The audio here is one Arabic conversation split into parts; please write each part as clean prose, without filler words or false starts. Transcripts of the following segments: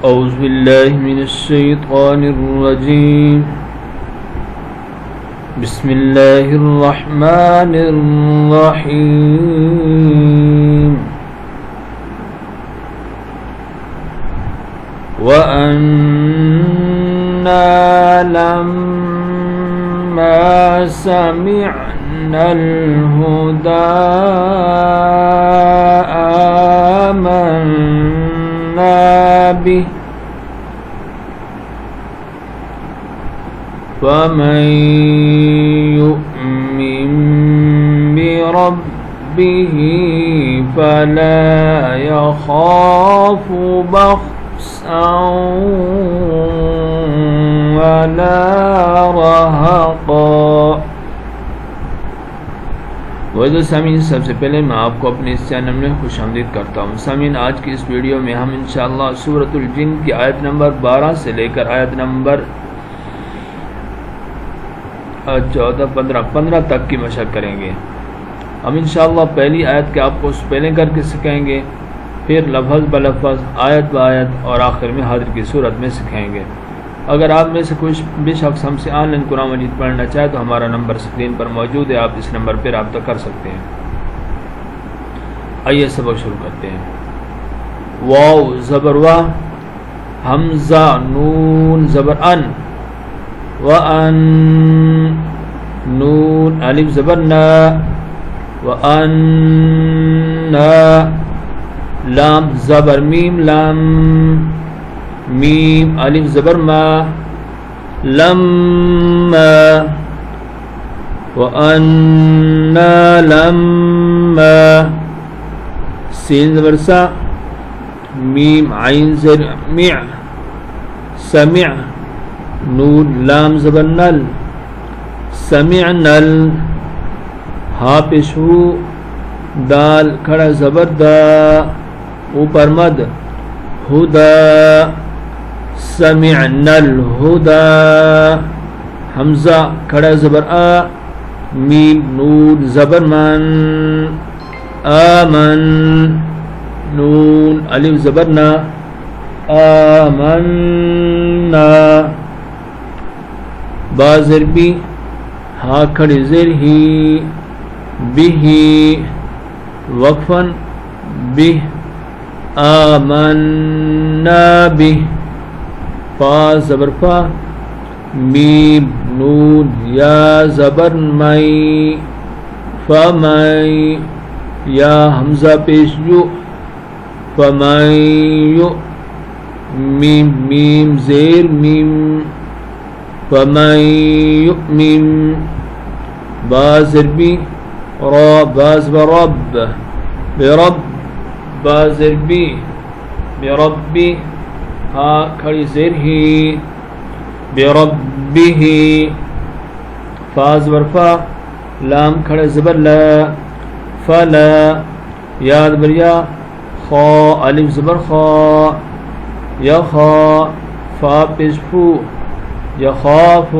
أعوذ بالله من الشيطان الرجيم بسم الله الرحمن الرحيم وأنا لما سمعنا الهدى آمنا به فمن يؤمن بربه فلا يخاف بخسا ولا رهقا۔ وعزیز سامعین، سب سے پہلے میں آپ کو اپنے اس چینل میں خوش آمدید کرتا ہوں۔ سامعین، آج کی اس ویڈیو میں ہم انشاءاللہ سورۃ الجن کی آیت نمبر 12 سے لے کر آیت نمبر 15 تک کی مشق کریں گے۔ ہم انشاءاللہ پہلی آیت کے آپ کو سپیلنگ کر کے سکھائیں گے، پھر لفظ بلفظ، آیت بآیت اور آخر میں حاضر کی صورت میں سکھائیں گے۔ اگر آپ میں سے کوئی بھی شخص ہم سے آن لائن قرآن مجید پڑھنا چاہے تو ہمارا نمبر اسکرین پر موجود ہے، آپ اس نمبر پر رابطہ کر سکتے ہیں۔ آئیے سبق شروع کرتے ہیں۔ واو زبر وا، حمزہ نون زبر ان، وان نون الف زبر نا، وان لام زبر میم لام، میم الف زبر ما، لما وأنا لما سین زبر سا، میم عین زر مع، سمع نون لام زبر نل، سمعنا ہا پیش ہو، دال کھڑا زبر دا، اوپر مد، ہدا سمعنا الہدا، حمزہ کھڑا زبر آ، میم نون زبر من، آمن نون الف زبر نا، آمنا با زر بی، ہا کھڑی زر ہی، بھی وقفن بھی، آمنا به فا زبر فا، میم نون یا زبر مئی، فمئی یا حمزہ پیش یو، فمئی یو، میم میم زیر میم، فمئی یؤمن با زر بی، را با زبر رب، برب با زر بی، بربی ہا کھڑی زر ہی، بربہ فا زبر فا، لام کھڑا زبر لا، فلا یا زبر یا، خا الف زبر خا، یخا فا پیش فو، یخاف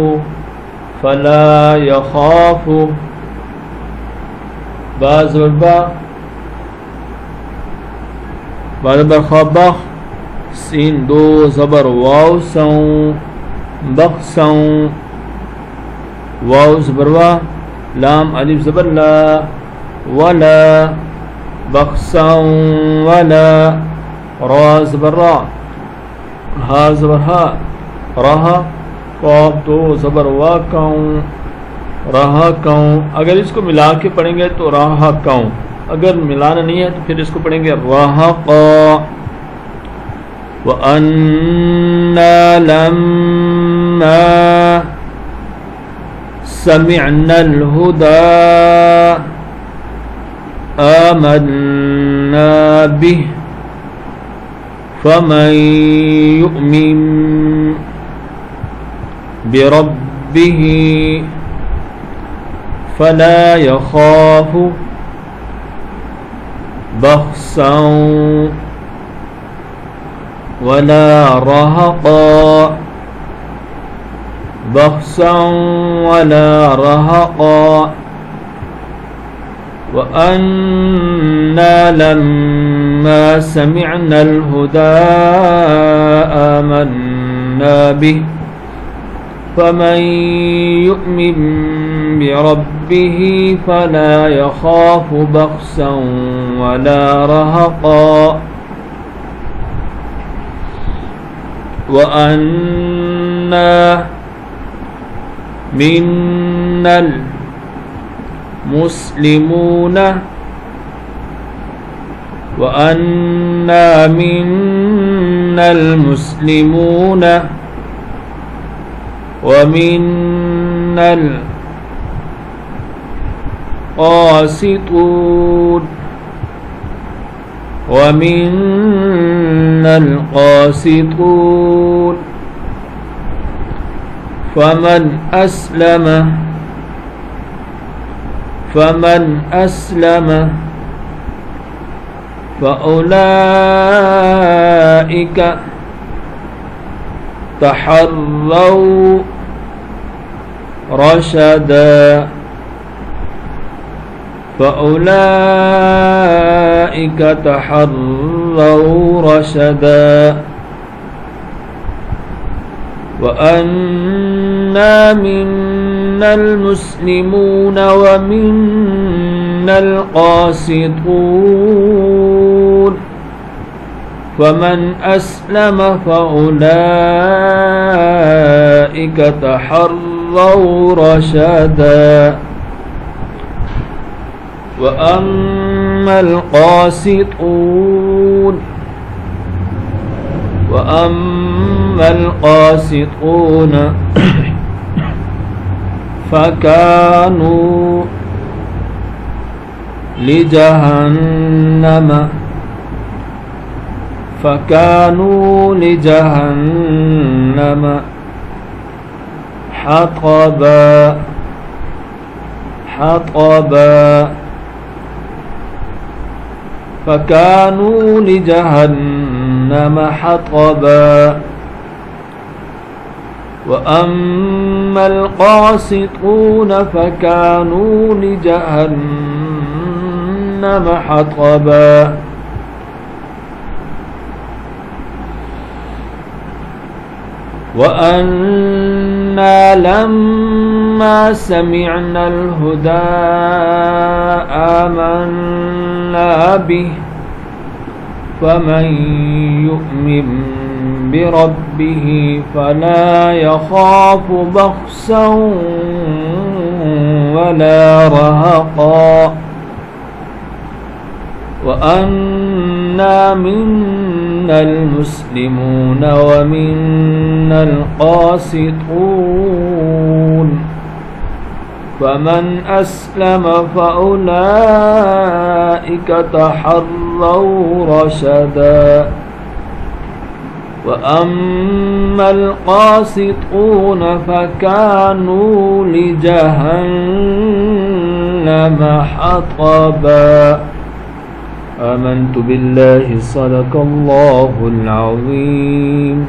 فلا یخاف با زبر با، بعد برخا بخ، سین دو زبر واو سوں، بخ سوں، واو زبر وا، لام الف زبر لا، ولا بخ سوں ولا، را زبر را، ہا زبر ہا، رہا قاف دو زبر وا کوں، رہا کوں۔ اگر اس کو ملا کے پڑھیں گے تو رہا کوں، اگر ملانا نہیں ہے تو پھر اس کو پڑھیں گے رہقا۔ وَأَنَّا لَمَّا سَمِعْنَا الْهُدَى آمَنَّا بِهِ فَمَن يُؤْمِن بِرَبِّهِ فَلَا يَخَافُ بخسا ولا رهقا، بخسا ولا رهقا۔ وَأَنَّا لَمَّا سَمِعْنَا الْهُدَى آمنا به فمن يؤمن بربه فلا يخاف بخسا ولا رهقا وأنا منا المسلمون وأنا منا المسلمون ومنا القاسطون فمن أسلم فأولئك تحروا رشدا وأنا منا المسلمون ومنا القاسطون فمن أسلم فأولئك تحروا رشدا وأما القاسطون فكانوا لجهنم حطبا وأما القاسطون فكانوا لجهنم حطبا وأنا لما سمعنا الهدى آمنا به فمن يؤمن بربه فلا يخاف بخسا ولا رهقا وأنا منا المسلمون ومنا القاسطون فمن أسلم فأولئك تحروا رشدا وأما القاسطون فكانوا لجهنم حطبا. آمنت بالله صدق الله العظيم.